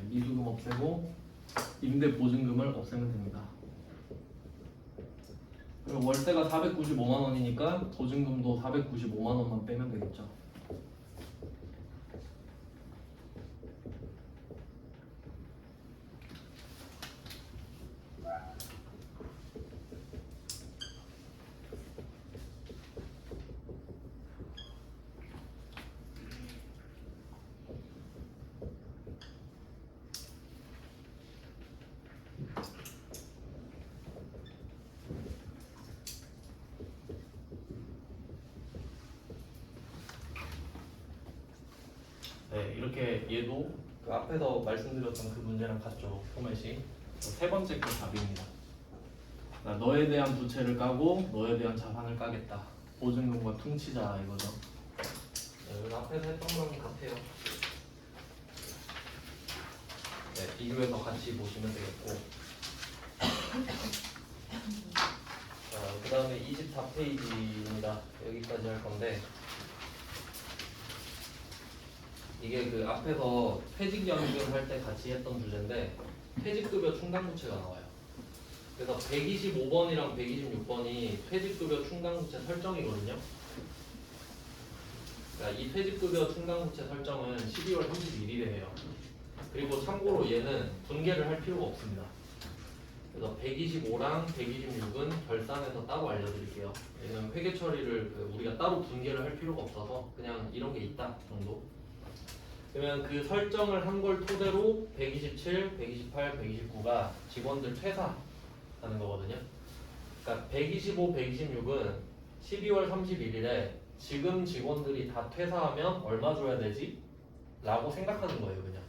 Speaker 1: 미수금 없애고 임대 보증금을 없애면 됩니다. 그리고 월세가 495만 원이니까 보증금도 495만 원만 빼면 되겠죠. 네, 이렇게 얘도 그 앞에서 말씀드렸던 그 문제랑 같죠. 포맷이 세 번째 그 답입니다. 너에 대한 부채를 까고 너에 대한 자산을 까겠다. 보증금과 퉁치자 이거죠. 네, 앞에서 했던 거랑 같아요. 네, 비교해서 같이 보시면 되겠고. 자, 그 다음에 24페이지입니다. 여기까지 할 건데. 이게 그 앞에서 퇴직연금 할 때 같이 했던 주제인데 퇴직급여 충당부채가 나와요. 그래서 125번이랑 126번이 퇴직급여 충당부채 설정이거든요. 그러니까 이 퇴직급여 충당부채 설정은 12월 31일에 해요. 그리고 참고로 얘는 분개를 할 필요가 없습니다. 그래서 125랑 126은 결산해서 따로 알려드릴게요. 얘는 회계 처리를 우리가 따로 분개를 할 필요가 없어서 그냥 이런 게 있다 정도. 그러면 그 설정을 한 걸 토대로 127, 128, 129가 직원들 퇴사하는 거거든요. 그러니까 125, 126은 12월 31일에 지금 직원들이 다 퇴사하면 얼마 줘야 되지? 라고 생각하는 거예요, 그냥.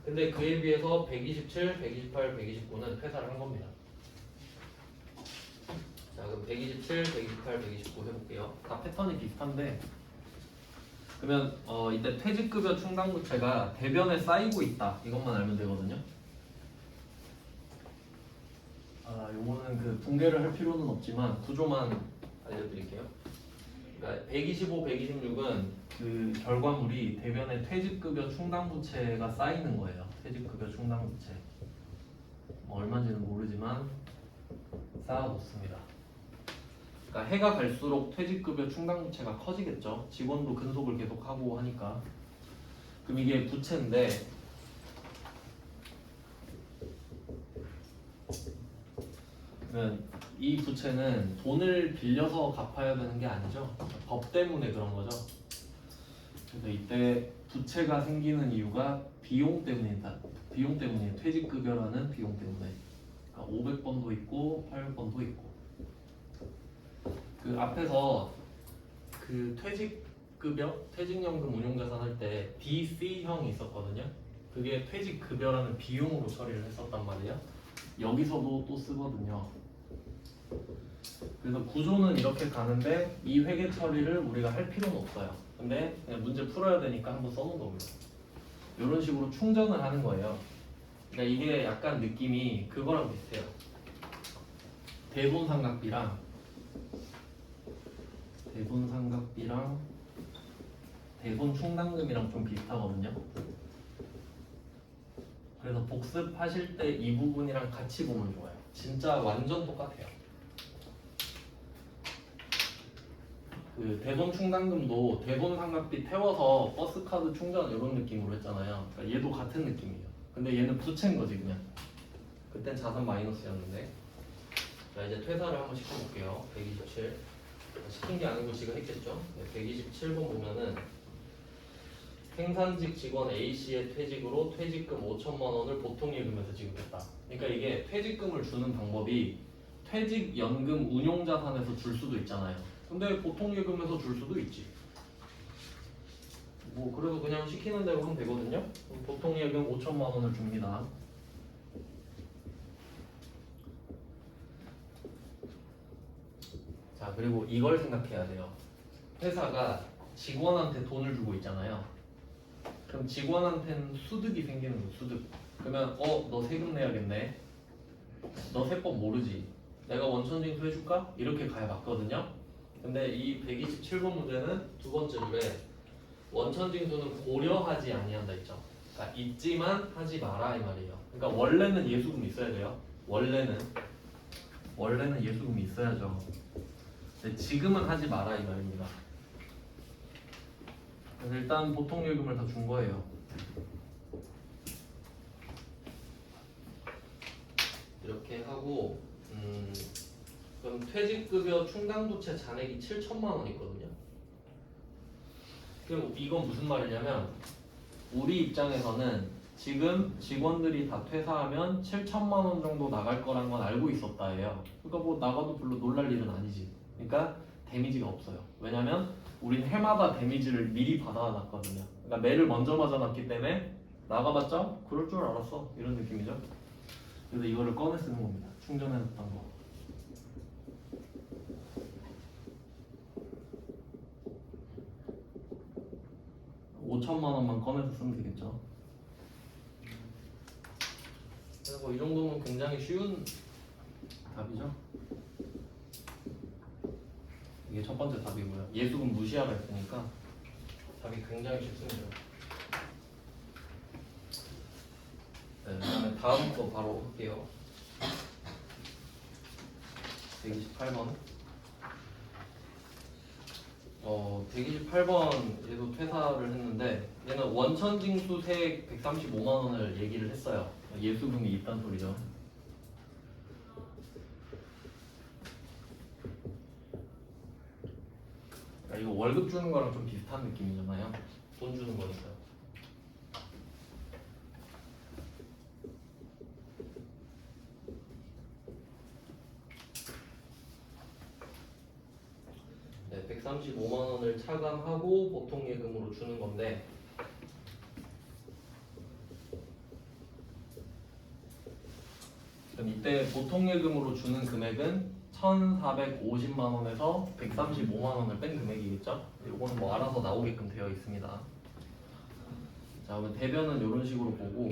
Speaker 1: 근데 그에 비해서 127, 128, 129는 퇴사를 한 겁니다. 자, 그럼 127, 128, 129 해볼게요. 다 패턴이 비슷한데. 그러면 이때 퇴직급여 충당부채가 대변에 쌓이고 있다. 이것만 알면 되거든요. 요거는 그 분개를 할 필요는 없지만 구조만 알려드릴게요. 그러니까 125, 126은 그 결과물이 대변에 퇴직급여 충당부채가 쌓이는 거예요. 퇴직급여 충당부채. 뭐 얼마인지는 모르지만 쌓아놓습니다. 그러니까 해가 갈수록 퇴직급여 충당부채가 커지겠죠. 직원도 근속을 계속하고 하니까. 그럼 이게 부채인데 그러면 이 부채는 돈을 빌려서 갚아야 되는 게 아니죠. 법 때문에 그런 거죠. 그래서 이때 부채가 생기는 이유가 비용 때문이다. 비용 때문이에요. 퇴직급여라는 비용 때문에. 그러니까 500번도 있고 800번도 있고. 그 앞에서 그 퇴직급여, 퇴직연금 운용자산 할 때 BC형이 있었거든요. 그게 퇴직급여라는 비용으로 처리를 했었단 말이에요. 여기서도 또 쓰거든요. 그래서 구조는 이렇게 가는데 이 회계 처리를 우리가 할 필요는 없어요. 근데 그냥 문제 풀어야 되니까 한번 써놓은 겁니다. 이런 식으로 충전을 하는 거예요. 그러니까 이게 약간 느낌이 그거랑 비슷해요. 대손상각비랑 대손충당금이랑 좀 비슷하거든요. 그래서 복습하실 때 이 부분이랑 같이 보면 좋아요. 진짜 완전 똑같아요. 그 대손충당금도 대손상각비 태워서 버스카드 충전 이런 느낌으로 했잖아요. 그러니까 얘도 같은 느낌이에요. 근데 얘는 부채인 거지 그냥. 그땐 자산 마이너스였는데. 자, 이제 퇴사를 한번 시켜볼게요. 127 시킨 게 아니고 지가 했겠죠. 127번 보면은 생산직 직원 A씨의 퇴직으로 퇴직금 5천만 원을 보통예금에서 지급했다. 그러니까 이게 퇴직금을 주는 방법이 퇴직연금 운용자산에서 줄 수도 있잖아요. 근데 보통예금에서 줄 수도 있지. 뭐 그래서 그냥 시키는 대로 하면 되거든요. 보통예금 5천만 원을 줍니다. 자, 그리고 이걸 생각해야 돼요. 회사가 직원한테 돈을 주고 있잖아요. 그럼 직원한테는 수득이 생기는 거예요. 수득. 그러면 너 세금 내야겠네. 너 세법 모르지. 내가 원천징수 해줄까? 이렇게 가야 맞거든요. 근데 이 127번 문제는 두 번째 줄에 원천징수는 고려하지 아니한다 했죠. 그러니까 있지만 하지 마라 이 말이에요. 그러니까 원래는 예수금이 있어야 돼요. 원래는 예수금이 있어야죠. 근데 지금은 하지 마라 이 말입니다. 그래서 일단 보통예금을 다 준 거예요. 이렇게 하고 그럼 퇴직급여 충당부채 잔액이 7천만 원 있거든요. 그럼 이건 무슨 말이냐면 우리 입장에서는 지금 직원들이 다 퇴사하면 7천만 원 정도 나갈 거란 건 알고 있었다예요. 그러니까 뭐 나가도 별로 놀랄 일은 아니지. 그러니까 데미지가 없어요. 왜냐면 우린 해마다 데미지를 미리 받아놨거든요. 그러니까 매를 먼저 맞아놨기 때문에 나가봤자 그럴 줄 알았어 이런 느낌이죠. 그래서 이거를 꺼내 쓰는 겁니다. 충전해놨던 거. $5천만 원만 꺼내서 쓰면 되겠죠. 그래서 이 정도면 굉장히 쉬운 답이죠. 이게 첫 번째 답이고요. 예수금 무시하라 했으니까 답이 굉장히 쉽습니다. 네, 그다음에 다음 거 바로 할게요. 128번. 128번 얘도 퇴사를 했는데 얘는 원천징수 세액 135만 원을 얘기를 했어요. 예수금이 있단 소리죠. 그러니까 이거 월급 주는 거랑 좀 비슷한 느낌이잖아요. 돈 주는 거니까. 네, 135만 원을 차감하고 보통 예금으로 주는 건데 그럼 이때 보통 예금으로 주는 금액은 1,450만 원에서 135만 원을 뺀 금액이겠죠? 이거는 뭐 알아서 나오게끔 되어 있습니다. 자, 그러면 대변은 이런 식으로 보고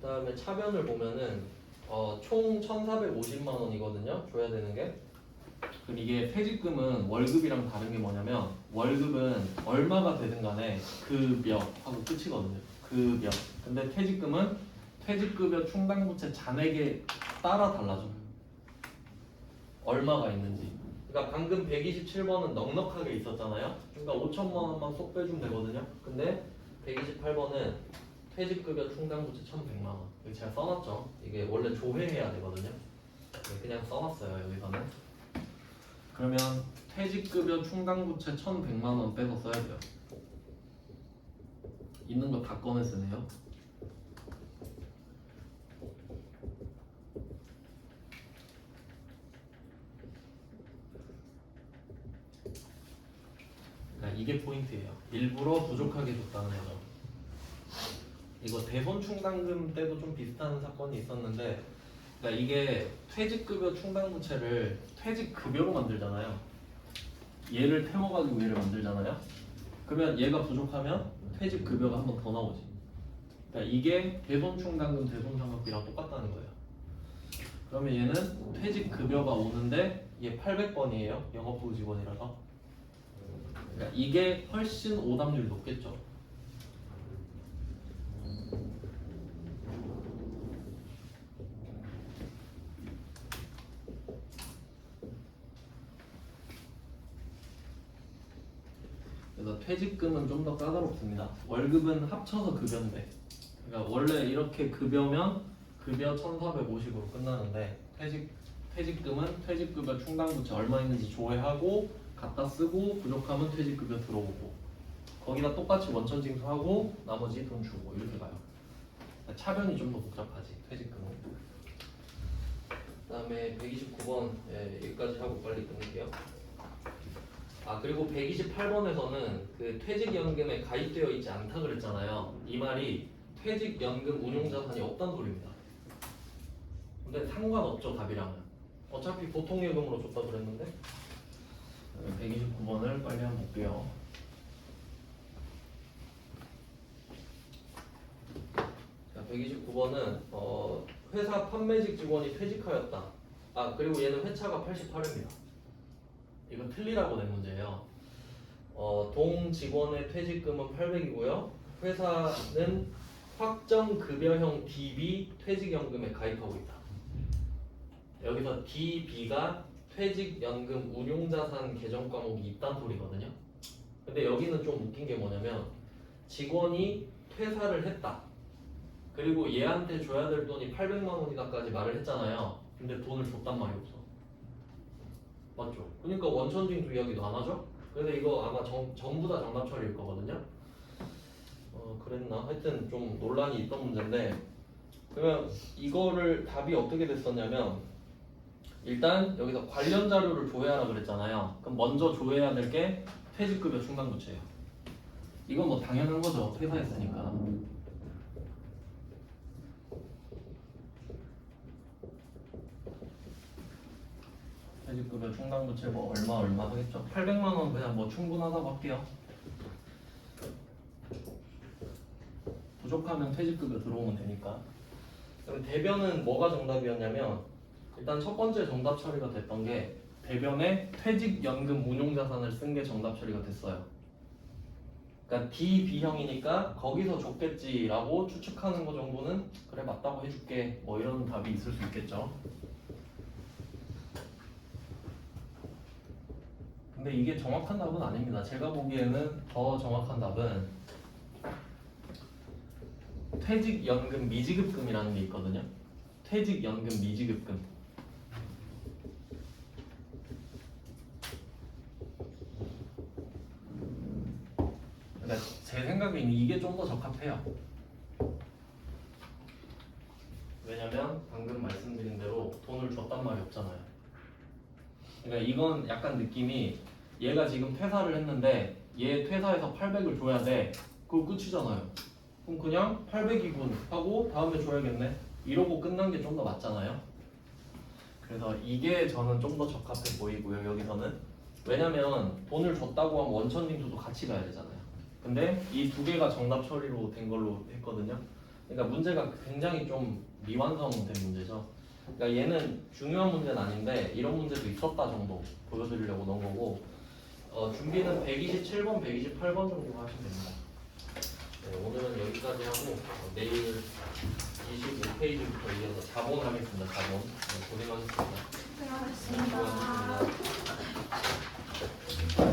Speaker 1: 그 다음에 차변을 보면은 총 1,450만 원이거든요. 줘야 되는 게. 그럼 이게 퇴직금은 월급이랑 다른 게 뭐냐면 월급은 얼마가 되든 간에 그 몇 하고 끝이거든요. 그 몇. 근데 퇴직금은 퇴직급여 충당부채 잔액에 따라 달라져. 얼마가 있는지. 그러니까 방금 127번은 넉넉하게 있었잖아요. 그러니까 5천만 원만 쏙 빼주면 되거든요. 근데 128번은 퇴직급여 충당부채 1,100만 원. 이거 제가 써놨죠. 이게 원래 조회해야 되거든요. 그냥 써놨어요 여기서는. 그러면 퇴직급여 충당부채 1,100만 원 빼서 써야 돼요. 있는 거 다 꺼내 쓰네요. 그러니까 이게 포인트예요. 일부러 부족하게 줬다는 거죠. 이거 대손 충당금 때도 좀 비슷한 사건이 있었는데, 그러니까 이게 퇴직급여 충당부채를 퇴직급여로 만들잖아요. 얘를 태워가지고 얘를 만들잖아요. 그러면 얘가 부족하면 퇴직급여가 한 번 더 나오지. 그러니까 이게 대손 충당금, 대손 상각비랑 똑같다는 거예요. 그러면 얘는 퇴직급여가 오는데 얘 800번이에요. 영업부부 직원이라서. 그러니까 이게 훨씬 오답률이 높겠죠. 그래서 퇴직금은 좀 더 까다롭습니다. 월급은 합쳐서 급여인데, 그러니까 원래 이렇게 급여면 급여 1,450으로 끝나는데 퇴직금은 퇴직급여 충당부채 얼마 있는지 조회하고 갖다 쓰고 부족하면 퇴직급여 들어오고 거기다 똑같이 원천징수하고 나머지 돈 주고 이렇게 가요. 차변이 좀 더 복잡하지 퇴직금은. 그 다음에 129번 여기까지 하고 빨리 끝낼게요. 그리고 128번에서는 그 퇴직연금에 가입되어 있지 않다 그랬잖아요. 이 말이 퇴직연금 운용자산이 없다는 소리입니다. 근데 상관없죠 답이랑은. 어차피 보통예금으로 줬다 그랬는데. 129번을 빨리 한번 볼게요. 자, 129번은 회사 판매직 직원이 퇴직하였다. 그리고 얘는 회차가 88입니다. 이거 틀리라고 낸 문제예요. 동 직원의 퇴직금은 800이고요. 회사는 확정급여형 DB 퇴직연금에 가입하고 있다. 여기서 DB가 퇴직연금 운용자산 개정 과목이 있단 소리거든요. 근데 여기는 좀 웃긴 게 뭐냐면 직원이 퇴사를 했다. 그리고 얘한테 줘야 될 돈이 800만 원이다까지 말을 했잖아요. 근데 돈을 줬단 말이 없어. 맞죠? 그러니까 원천징수 이야기도 안 하죠? 그래서 이거 아마 전부 다 정답 처리일 거거든요. 그랬나? 하여튼 좀 논란이 있던 문제인데, 그러면 이거를 답이 어떻게 됐었냐면 일단 여기서 관련 자료를 조회하라 그랬잖아요. 그럼 먼저 조회해야 될 게 퇴직급여 충당부채예요. 이건 뭐 당연한 거죠. 퇴사했으니까. 퇴직급여 충당부채 뭐 얼마 하겠죠? 800만 원 그냥 뭐 충분하다고 할게요. 부족하면 퇴직급여 들어오면 되니까. 그럼 대변은 뭐가 정답이었냐면 일단 첫 번째 정답 처리가 됐던 게 대변에 퇴직연금 운용자산을 쓴 게 정답 처리가 됐어요. 그러니까 D, B형이니까 거기서 줬겠지라고 추측하는 거 정도는 그래 맞다고 해줄게 뭐 이런 답이 있을 수 있겠죠. 근데 이게 정확한 답은 아닙니다. 제가 보기에는 더 정확한 답은 퇴직연금 미지급금이라는 게 있거든요. 퇴직연금 미지급금. 그러니까 제 생각에는 이게 좀 더 적합해요. 왜냐면 방금 말씀드린 대로 돈을 줬단 말이 없잖아요. 그러니까 이건 약간 느낌이 얘가 지금 퇴사를 했는데 얘 퇴사해서 800을 줘야 돼. 그거 끝이잖아요. 그럼 그냥 800이군 하고 다음에 줘야겠네. 이러고 끝난 게 좀 더 맞잖아요. 그래서 이게 저는 좀 더 적합해 보이고요. 여기서는 왜냐면 돈을 줬다고 하면 원천징수도 같이 가야 되잖아요. 근데 이 두 개가 정답 처리로 된 걸로 했거든요. 그러니까 문제가 굉장히 좀 미완성된 문제죠. 그러니까 얘는 중요한 문제는 아닌데 이런 문제도 있었다 정도 보여드리려고 넣은 거고 준비는 127번, 128번 정도 하시면 됩니다. 네, 오늘은 여기까지 하고 내일 25페이지부터 이어서 자본 하겠습니다. 자본. 네, 고생하셨습니다.
Speaker 2: 수고하셨습니다.
Speaker 1: 수고하셨습니다.